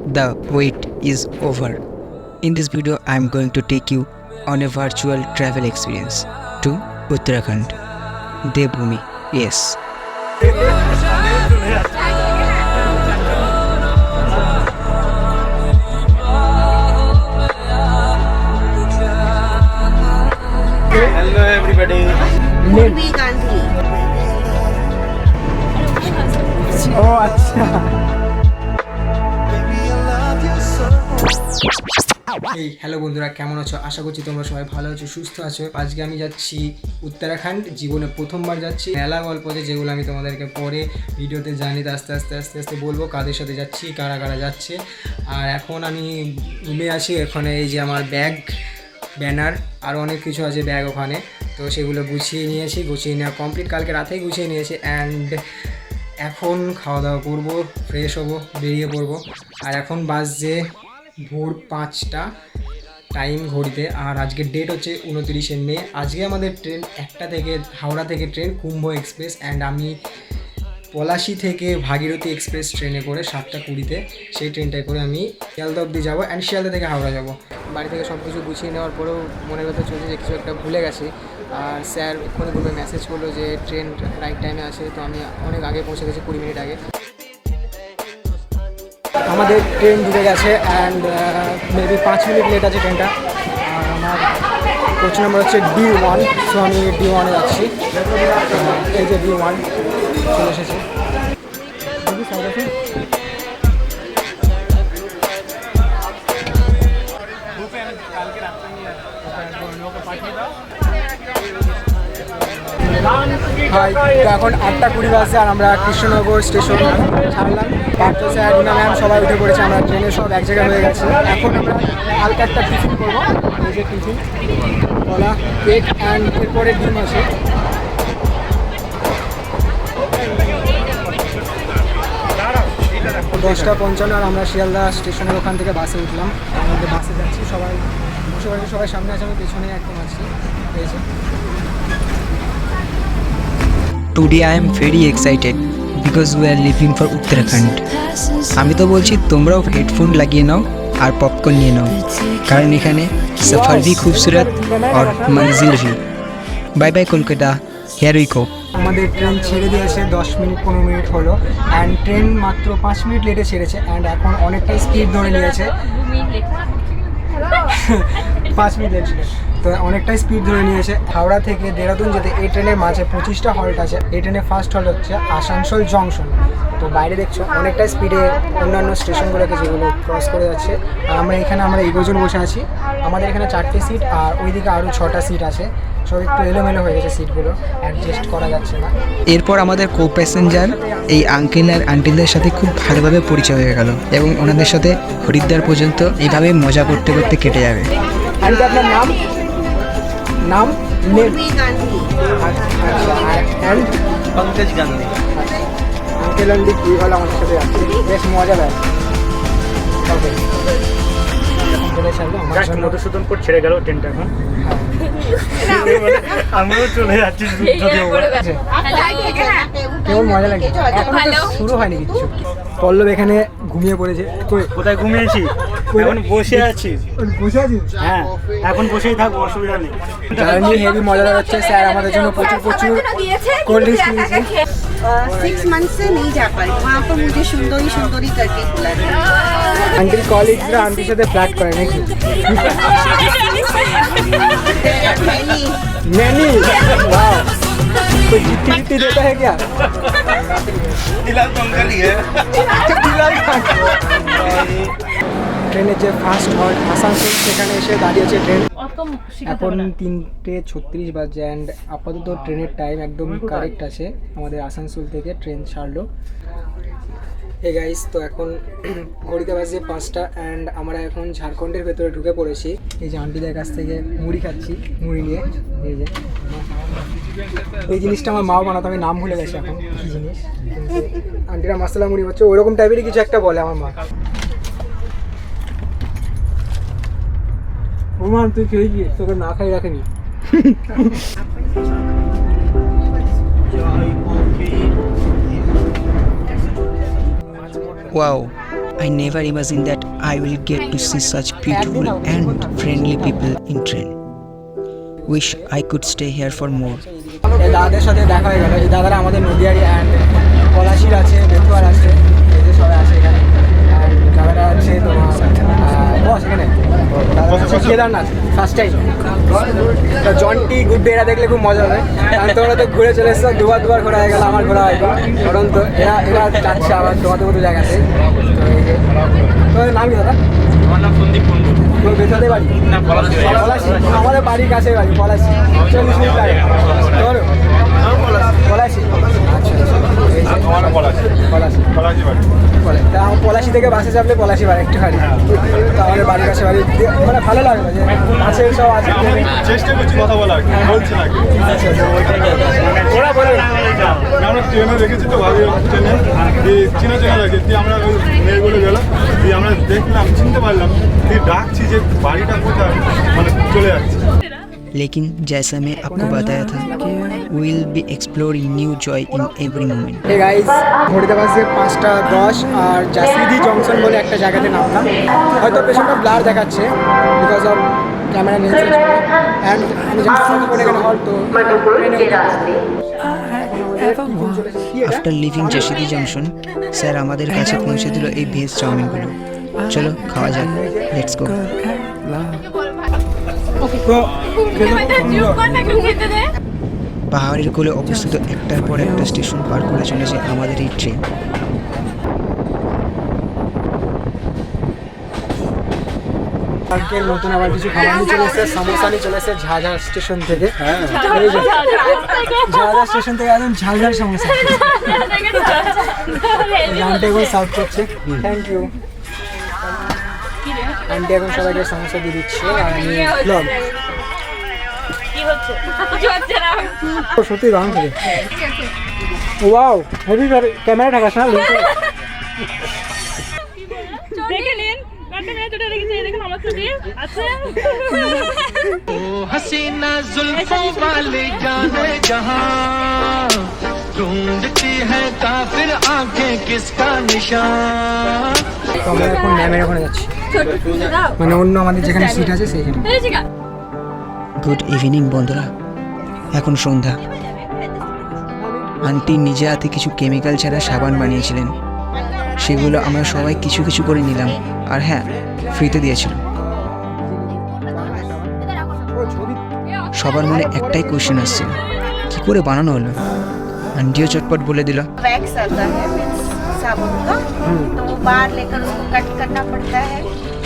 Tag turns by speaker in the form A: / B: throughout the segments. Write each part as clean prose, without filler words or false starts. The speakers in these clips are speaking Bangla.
A: the wait is over. In this video, I am going to take you on a virtual travel experience to Uttarakhand, Devbhoomi. Yes.
B: Hello everybody.
C: Purvi Gandhi.
B: Oh, अच्छा।
A: এই হ্যালো বন্ধুরা, কেমন আছো? আশা করছি তোমরা সবাই ভালো আছো, সুস্থ আছো। আজকে আমি যাচ্ছি উত্তরাখণ্ড, জীবনে প্রথমবার যাচ্ছি। মেলা গল্প আছে যেগুলো আমি তোমাদেরকে পরে ভিডিওতে জানিয়ে আস্তে বলবো কাদের সাথে যাচ্ছি, কারা কারা যাচ্ছে। আর এখন আমি রুমে আছি, এখানে এই যে আমার ব্যাগ, ব্যানার আরও অনেক কিছু আছে ব্যাগ ওখানে, তো সেগুলো গুছিয়ে নিয়েছি। গুছিয়ে নেওয়া কমপ্লিট, কালকে রাতেই গুছিয়ে নিয়েছি। অ্যান্ড এখন খাওয়া দাওয়া করবো, ফ্রেশ হবো, বেরিয়ে পড়বো। আর এখন বাজছে ভোর 5টা টাইম ঘড়িতে। আর আজকের ডেট হচ্ছে 29শে মে। আজকে আমাদের ট্রেন 1টা থেকে, হাওড়া থেকে ট্রেন কুম্ভ এক্সপ্রেস। অ্যান্ড আমি পলাশি থেকে ভাগীরথী এক্সপ্রেস ট্রেনে করে 7টা 20-তে সেই ট্রেনটায় করে আমি শিয়ালদা অবধি যাবো। অ্যান্ড শিয়ালদা থেকে হাওড়া যাবো। বাড়ি থেকে সব কিছু গুছিয়ে নেওয়ার পরেও মনের কথা চলছে যে কিছু একটা ভুলে গেছি। আর স্যার এক্ষুনি গ্রুপে মেসেজ করলো যে ট্রেন রাইট টাইমে আসে, তো আমি অনেক আগে পৌঁছে গেছি, 20 মিনিট আগে। আমাদের ট্রেন ঢুকে গেছে অ্যান্ড মেবি 5 মিনিট লেট আছে ট্রেনটা। আর আমার কোচ নাম্বার হচ্ছে D1, সো আমি D1-এ যাচ্ছি। এই যে D1 চলে এসেছে। হাই, তো এখন 8টা 20 বাজছে আর আমরা কৃষ্ণনগর স্টেশন ছাড়লাম। পার্থ স্যার, রিনা ম্যাম সবাই উঠে পড়েছে। আমরা ট্রেনে সব এক জায়গায় হয়ে গেছে। এখন আমরা হালকা একটা টিফিন করবো। এই যে টিফিন, কলা, কেক অ্যান্ড এরপরে ডিম আছে। 10টা 55 আর আমরা শিয়ালদা স্টেশনের ওখান থেকে বাসে উঠলাম। আমাদের বাসে যাচ্ছি, সবাই বসে পড়েছে, সবাই সামনে আছে, আমি পেছনে একদম আছি। এই যে Today I am very excited because we are leaving for Uttarakhand. আমি তো বলছি তোমরাও হেডফোন লাগিয়ে নাও আর পপকর্ন নিয়ে নাও, কারণ এখানে সফর ভি খুবসুরত আর মঞ্জিল ভি। Bye bye Kolkata, here we go. আমাদের ট্রেন ছেড়ে দিয়েছে 10 মিনিট 15 মিনিট হলো। অ্যান্ড ট্রেন মাত্র 5 মিনিট লেটে ছেড়েছে। অ্যান্ড এখন অনেকটাই স্পিড ধরে নিয়েছে। 5 মিনিট লেট ছিল, তো অনেকটাই স্পিড ধরে নিয়েছে। হাওড়া থেকে দেহরাদুন যেতে এই ট্রেনের মাঝে 25টা হল্ট আছে। এই ট্রেনের ফার্স্ট হল্ট হচ্ছে আসানসোল জংশন। তো বাইরে দেখছো অনেকটাই স্পিডে অন্যান্য স্টেশনগুলোকে যেগুলো ক্রস করে যাচ্ছে। আর আমরা এগোজন বসে আছি। আমাদের এখানে 4টে সিট আর ওইদিকে আরও 6টা সিট আছে। সব একটু এলোমেলো হয়ে গেছে সিটগুলো, অ্যাডজাস্ট করা যাচ্ছে না। এরপর আমাদের কো প্যাসেঞ্জার এই আঙ্কেল আর আন্টিদের সাথে খুব ভালোভাবে পরিচয় হয়ে গেল এবং ওনাদের সাথে হরিদ্বার পর্যন্ত এইভাবে মজা করতে করতে কেটে যাবে। আর আপনার নাম? নাম
C: Purvi Gandhi.
A: আচ্ছা, and
B: Pankaj Gandhi.
A: Uncle aunty কি হলো আমাদের সাথে যাচ্ছে, বেশ মজা লাগে। ওকে, এখন চলে আসলো আমার জন্য।
B: মধুসূদনপুর ছেড়ে গেল ট্রেনটা এখন। আমিও চলে যাচ্ছি।
A: কেমন মজা লাগে? এখন তো শুরু হয়নি কিচ্ছু। পল্লব এখানে ঘুমিয়ে পড়েছে।
B: কোথায় ঘুমিয়েছি? এখন বসে আছি।
A: বসে আছিস?
B: হ্যাঁ, এখন বসেই থাকবো, অসুবিধা নেই।
A: জার্নি হেভি মজা লাগাচ্ছে। স্যার আমাদের জন্য প্রচুর কোল্ড ড্রিঙ্কস নিয়েছে।
C: 6 मंथ से नहीं जा पाई, वहाँ पर मुझे सुंदरी करके खिलाते हैं।
A: আন্টির কলিগসরা আন্টির সাথে ফ্ল্যাট করে নাকি? मैनी वाह, कोई गिफ्टी देता है क्या?
B: दिलाल पंकल ही है।
A: ট্রেনের যে ফার্স্ট হল্ট আসানসোল, সেখানে এসে দাঁড়িয়েছে ট্রেন। এখন 3:36 বাজে। অ্যান্ড আপাতত ট্রেনের টাইম একদম কারেক্ট আছে। আমাদের আসানসোল থেকে ট্রেন ছাড়লো। এই গাইস, তো এখন ঘড়িতে বাজে 5টা অ্যান্ড আমরা এখন ঝাড়খণ্ডের ভেতরে ঢুকে পড়েছি। এই যে আন্টিদের কাছ থেকে মুড়ি খাচ্ছি, মুড়ি নিয়ে। এই যে এই জিনিসটা আমার মাও বানাতো, আমি নাম ভুলে গেছি এখন কী জিনিস। আন্টিরা মশলা মুড়ি হচ্ছে ওরকম টাইপেরই কিছু একটা বলে আমার মা। ওমান তুই খেয়েছিস, তোকে না খাই রাখেনি। Wow,
D: I never imagined that I will get to see such beautiful and friendly people in train. Wish I could stay here for more.
A: এই দাদাদের সাথে দেখা হয়ে গেল। এই দাদারা আমাদের নদিয়ারি অ্যান্ড পলাশির আছে, বেতুয়ার আছে, এই যে সবাই আছে এখানে। অ্যান্ড দাদারা আছে তোমার বস এখানে, দাদারা আছে কেদারনাথ ফার্স্ট টাইম। তো জন্টি গুড ডে এরা দেখলে খুব মজা হবে, কারণ তোমরা তো ঘুরে চলে এসছো, দুবার ঘোরা হয়ে গেল, আমার ঘোরা হয়তো। কারণ তো এরা যাচ্ছে আবার তোমাদের মতো জায়গাতে। তো এই যে তোমাদের নাম কি দাদা?
B: আমার নাম সন্দীপ কুন্ডু।
A: তোর বেতাদের বাড়ি?
B: না, পলাশী।
A: পলাশী, আমাদের বাড়ির কাছে বাড়ি পলাশী, 40 মিনিট লাগে। তোর পলাশী? আচ্ছা পলাশী তা আমার পলাশী থেকে বাসে চাপলে পলাশী বাড়ি একটু বাড়ি, তো আমাদের বাড়ির কাছে বাড়ি। মানে ভালো লাগলো যে আছে সব আছে।
E: চেষ্টা করছি কথা বলার, বলছি না
A: আচ্ছা ওরা বলে
E: আমরা ট্রেনে দেখেছি তো ভাবি ট্রেনে দিয়ে চেনা লাগে দিয়ে আমরা ওই মেয়েগুলো গেলাম দিয়ে আমরা দেখলাম চিনতে পারলাম দিয়ে ডাকছি যে বাড়িটা কোথায়, মানে চলে যাচ্ছে।
D: लेकिन जैसा मैं आपको बताया था, we will be exploring new joy in every moment.
A: Hey guys, ঘড়িতে বাজছে 5:10 আর জাসিদি জংশন বলে একটা জায়গাতে নামলাম। হয়তো পেছনটা ব্লার দেখাচ্ছে বিকজ অফ ক্যামেরা লেন্সের জন্য। অ্যান্ড আমি জানতাম এখানে হল, তো
D: After leaving Jashidi Junction, sir আমাদের কাছে পৌঁছে দিল এই ভেজ চাউমিনগুলো। চলো খাওয়া যাক, লেটস গো। পাহাড়ের কোলে অবস্থিত একটার পর একটা স্টেশন পার করে চলেছে আমাদের এই ট্রেন।
A: আজকের নতুন আবার কিছু খাবার নিয়ে চলে এসেছে, সামোসা নিয়ে চলে এসেছে ঝাঝা স্টেশন থেকে। এই যে ঝাঝা স্টেশন থেকে একদম ঝালঝাল সমোসা আন্টি এখন সার্ভ করছে। থ্যাংক ইউ আন্টি, এখন সবাইকে সমোসা দিয়ে দিচ্ছে। আর আমি ব্লগ সত্যি দাম করে ওয়াও হেভি, ক্যামেরা ঢাকাস না
F: দেখে নিন একটা মেয়ে চলে রেখেছে, দেখুন আমার ছবি আছে।
G: हसीना जुल्फों वाले जाने जहां ढूंढती है काफिर आंखें किसका निशान।
A: তো আমরা এখন ম্যামের ওখানে যাচ্ছি, মানে অন্য আমাদের যেখানে সিট আছে সেইখানে।
D: গুড ইভিনিং বন্ধুরা, এখন সন্ধ্যা। আন্টি নিজে হাতে কিছু কেমিক্যাল ছাড়া সাবান বানিয়েছিলেন, সেগুলো আমরা সবাই কিছু কিছু করে নিলাম। আর হ্যাঁ, ফ্রিতে দিয়েছিল। সবার মনে একটাই কোশ্চেন আসছিল, কি করে বানানো হলো। আন্টিও চটপট বলে দিল,
C: वैक्स आता है मीन्स साबुन का, तो वो बाहर लेकर उसको कट करना पड़ता है।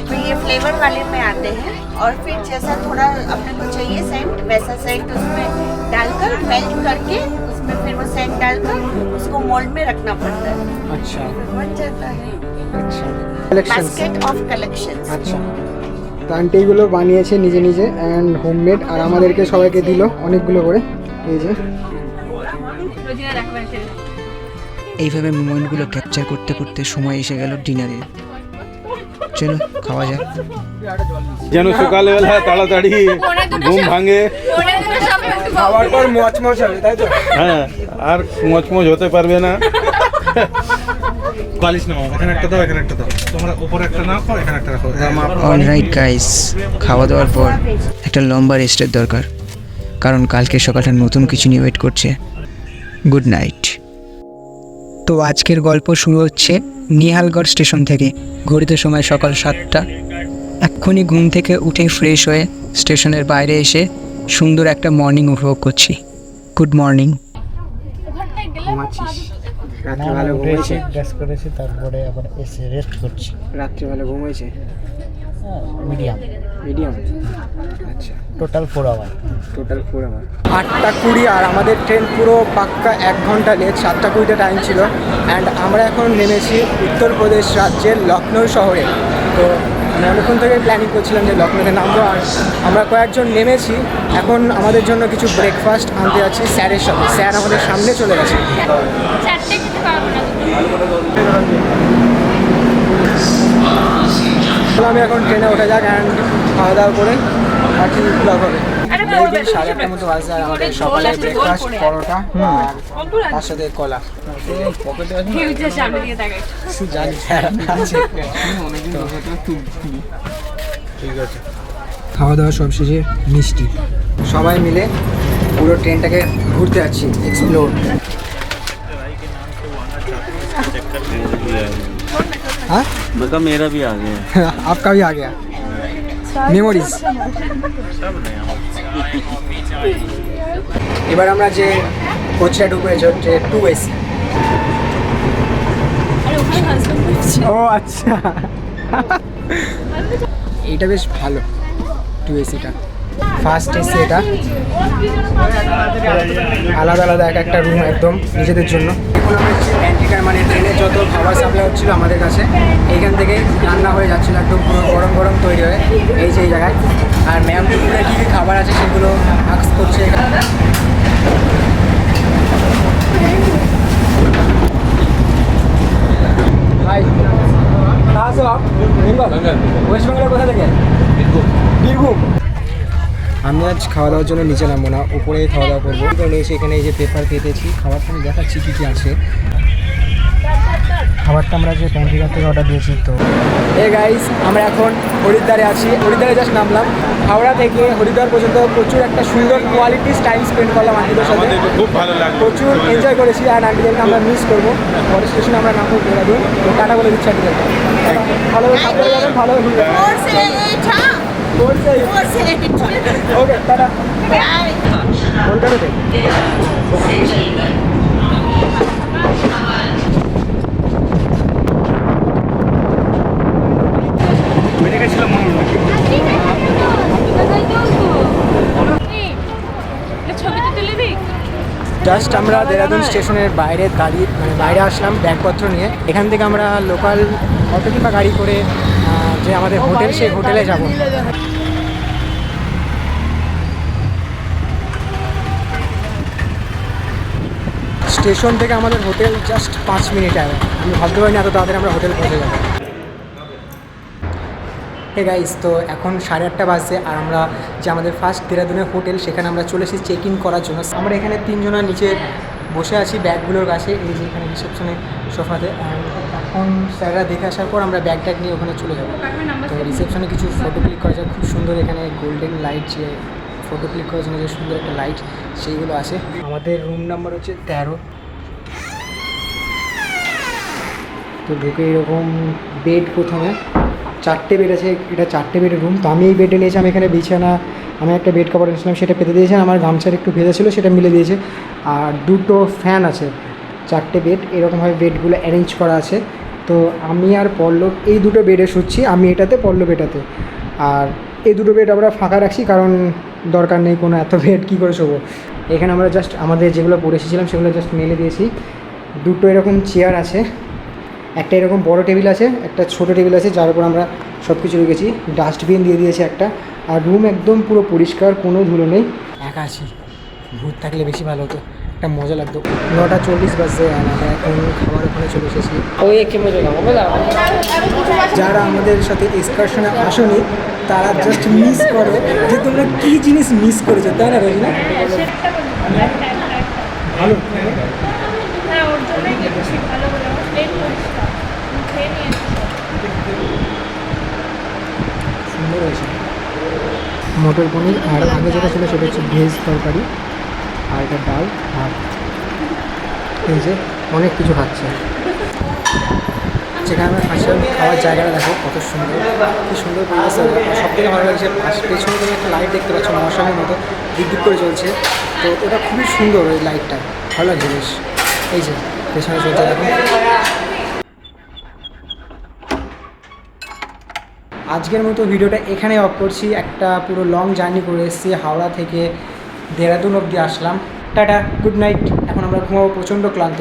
C: फिर ये फ्लेवर वाले में आते हैं और फिर जैसा थोड़ा अपने को चाहिए सेंट, वैसा सेंट उसमें डालकर मेल्ट करके उसमें फिर वो सेंट डालकर उसको मोल्ड में रखना पड़ता है,
A: আচ্ছা
C: बन जाता है
A: আচ্ছা কালেকশন।
C: Basket of collections.
A: আচ্ছা, তো আন্টি এগুলো বানিয়েছে নিজে নিজে অ্যান্ড হোমমেড, আর আমাদেরকে সবাইকে দিল অনেকগুলো করে। এই যে
D: এইভাবে মোমেন্টগুলো ক্যাপচার করতে করতে সময় এসে গেল ডিনারে। চলো খাওয়া যাক।
E: যেন সকালবেলা তাড়াতাড়ি ঘুম ভাঙে,
A: খাওয়ার পর মচমচ হবে, তাই তো?
E: হ্যাঁ, আর মচমচ হতে পারবে না। বালিশ নাও, এখানে একটা দাও, এখানে একটা দাও, তোমরা উপরে একটা নাও, এখানে একটা রাখো।
D: অলরাইট গাইস, খাওয়া দাওয়ার পর একটা লম্বা রেস্টের দরকার, কারণ কালকে সকালটা নতুন কিছু নিয়ে ওয়েট করছে। Good night. তো আজকের গল্প শুরু হচ্ছে নিহালগড় স্টেশন থেকে। ঘড়িতে সময় সকাল 7টা। এক্ষুনি ঘুম থেকে উঠে ফ্রেশ হয়ে স্টেশনের বাইরে এসে সুন্দর একটা মর্নিং উপভোগ করছি। Good morning.
A: ঘুমাচ্ছিস? রাত্রে ভালো ঘুমিয়েছে?
B: ড্রেস করেছি, তারপরে আবার এসে রেস্ট করছি।
A: রাত্রে ভালো ঘুমিয়েছে?
B: Medium
A: medium. আচ্ছা,
B: টোটাল 4 আওয়ার।
A: Total 4 hour. 8:20 আর আমাদের ট্রেন পুরো পাক্কা 1 ঘন্টা লেট। 7:20 টাইম ছিল অ্যান্ড আমরা এখন নেমেছি উত্তরপ্রদেশ রাজ্যের লখনৌ শহরে। তো আমি অনেকক্ষণ থেকে প্ল্যানিং করছিলাম যে লখনৌতে নামবো, আর আমরা কয়েকজন নেমেছি। এখন আমাদের জন্য কিছু ব্রেকফাস্ট আনতে যাচ্ছি স্যারের সাথে। স্যার আমাদের সামনে চলে গেছে।
F: চারটে খেতে পারবো না।
A: আমি এখন ট্রেনে উঠে যাক অ্যান্ড খাওয়া দাওয়া করে বাকি ব্লগ হবে।
F: আরে
A: মেবি 8:30 মতো বাজে। আর আমাদের সকালে ব্রেকফাস্ট পরোটা আর তার সাথে কলা।
F: সামনে দিয়ে তাকাই।
E: ঠিক আছে।
A: খাওয়া দাওয়া সব শেষে মিষ্টি, সবাই মিলে পুরো ট্রেনটাকে ঘুরতে যাচ্ছি, এক্সপ্লোর। हाँ
G: मतलब मेरा भी आ गया
A: आपका भी आ गया মেমোরিজ। এবার আমরা যে কোচটা ঢুকেছে হচ্ছে 2AC। ও আচ্ছা, এটা বেশ ভালো 2ACটা। ফার্স্ট এসি এটা, আলাদা আলাদা এক একটা রুম একদম নিজেদের জন্য। এখন আমরা প্যান্ট্রিকার মানে ট্রেনে যত খাবার সাপ্লাই হচ্ছিলো আমাদের কাছে, এইখান থেকে রান্না হয়ে যাচ্ছিলো একদম পুরো গরম গরম তৈরি হয়ে এই যে এই জায়গায়। আর ম্যাম দুপুরে কী কী খাবার আছে সেগুলো আক্স করছে এখানে। হাই, ওয়েস্ট বেঙ্গলের কোথা থেকে? বীরভূম। আমি আজ খাওয়া দাওয়ার জন্য নিচে নামবো না, উপরেই খাওয়া দাওয়া করবো। তো নিয়েছি এখানে এই যে পেপার পেতেছি, খাবারটা আমি দেখাচ্ছি কী কী আছে। খাবারটা আমরা যে প্যান্ট্রিকার থেকে অর্ডার দিয়েছি। তো গাইস, আমরা এখন হরিদ্বারে আছি। হরিদ্বারে জাস্ট নামলাম। হাওড়া থেকে হরিদ্বার পর্যন্ত প্রচুর একটা সুন্দর কোয়ালিটি টাইম স্পেন্ড করলাম আন্টিদের সাথে,
E: খুব ভালো লাগলো,
A: প্রচুর এনজয় করেছি। আর আন্টিদেরকে আমরা মিস করবো। পরের স্টেশনে আমরা নামবো দেরাদুন। তো টাটা বলে দিচ্ছি আন্টিদেরকে। ভালোভাবে সাবধানে যাবেন, ভালোভাবে ঘুরে যাবেন। ওকে, টাটা। কলকাতাতে জাস্ট আমরা দেরাদুন স্টেশনের বাইরে দাঁড়িয়ে মানে বাইরে আসলাম ব্যাগপত্র নিয়ে। এখান থেকে আমরা লোকাল অটো কিংবা গাড়ি করে যে আমাদের হোটেল, সেই হোটেলে যাব। স্টেশন থেকে আমাদের হোটেল জাস্ট 5 মিনিট আগে। আমি ভাবতে পারিনি এত তাড়াতাড়ি আমরা হোটেল পৌঁছে যাবো। হে গাইস, তো এখন 8:30 বাজছে। আর আমরা যে আমাদের ফার্স্ট দেরাদুনের হোটেল, সেখানে আমরা চলে এসেছি চেক ইন করার জন্য। আমরা এখানে 3 জনের নিচে বসে আছি ব্যাগগুলোর কাছে, এই যে এখানে রিসেপশনে সোফাতে। এখন স্যাররা দেখে আসার পর আমরা ব্যাগ ট্যাগ নিয়ে ওখানে চলে যাবো। তো রিসেপশনে কিছু ফটো ক্লিক করা যায়, খুব সুন্দর। এখানে গোল্ডেন লাইট, যে ফটো ক্লিক করার জন্য যে সুন্দর একটা লাইট, সেইগুলো আছে। আমাদের রুম নাম্বার হচ্ছে 13। তো ঢুকে এরকম বেড, প্রথমে 4টে বেড আছে। এটা 4টে বেডের রুম। তো আমি এই বেডে নিয়েছি। আমি এখানে বিছানা, আমি একটা বেড কভার এনেছিলাম, সেটা পেতে দিয়েছে। আমার গামছার একটু ভেজা ছিল, সেটা মিলে দিয়েছে। আর 2টো ফ্যান আছে। 4টে বেড, এরকমভাবে বেডগুলো অ্যারেঞ্জ করা আছে। তো আমি আর পল্লব এই 2টো বেডে শুচ্ছি, আমি এটাতে, পল্লব এটাতে। আর এই 2টো বেড আমরা ফাঁকা রাখছি, কারণ দরকার নেই কোনো এত বেড কী করে শোবো। এখানে আমরা জাস্ট আমাদের যেগুলো পরে এসেছিলাম সেগুলো জাস্ট মেলে দিয়েছি। 2টো এরকম চেয়ার আছে, একটা এরকম বড় টেবিল আছে, একটা ছোট টেবিল আছে, যার উপর আমরা সব কিছু রেখেছি। ডাস্টবিন দিয়ে দিয়েছে একটা। আর রুম একদম পুরো পরিষ্কার, কোনো ধুলো নেই। একা আছি, ভূত থাকলে বেশি ভালো হতো, একটা মজা লাগতো। 9:40 বাজছে। আর আমরা এখন খাবার ওখানে চলে এসেছি। যারা আমাদের সাথে এক্সকারশনে আসেনি তারা জাস্ট মিস করো যে তোমরা কী জিনিস মিস করেছো, তাই না রোজিনা? ভালো, সুন্দর হয়েছে। মটর পনির, আর আগে যেটা ছিল সেটা হচ্ছে ভেজ তরকারি, আর এটা ডাল, ভাত। এই যে অনেক কিছু খাচ্ছে। যেখানে আমরা আসলাম, খাওয়ার জায়গাটা দেখো কত সুন্দর, কি সুন্দর পরিবেশ। সব থেকে ভালো লাগছে পেছনে তুমি একটা লাইট দেখতে পাচ্ছ, মশালের মতো বিদ্যুৎ করে চলছে। তো ওটা খুবই সুন্দর, ওই লাইটটা ভালো লাগছে বেশ। এই যে পেছনে চলছে দেখো। আজকের মতো ভিডিওটা এখানে অফ করছি। একটা পুরো লং জার্নি করে এসেছি, হাওড়া থেকে দেরাদুন অবধি আসলাম। Tata, good night. এখন আমরা ঘুমাবো, প্রচণ্ড ক্লান্ত।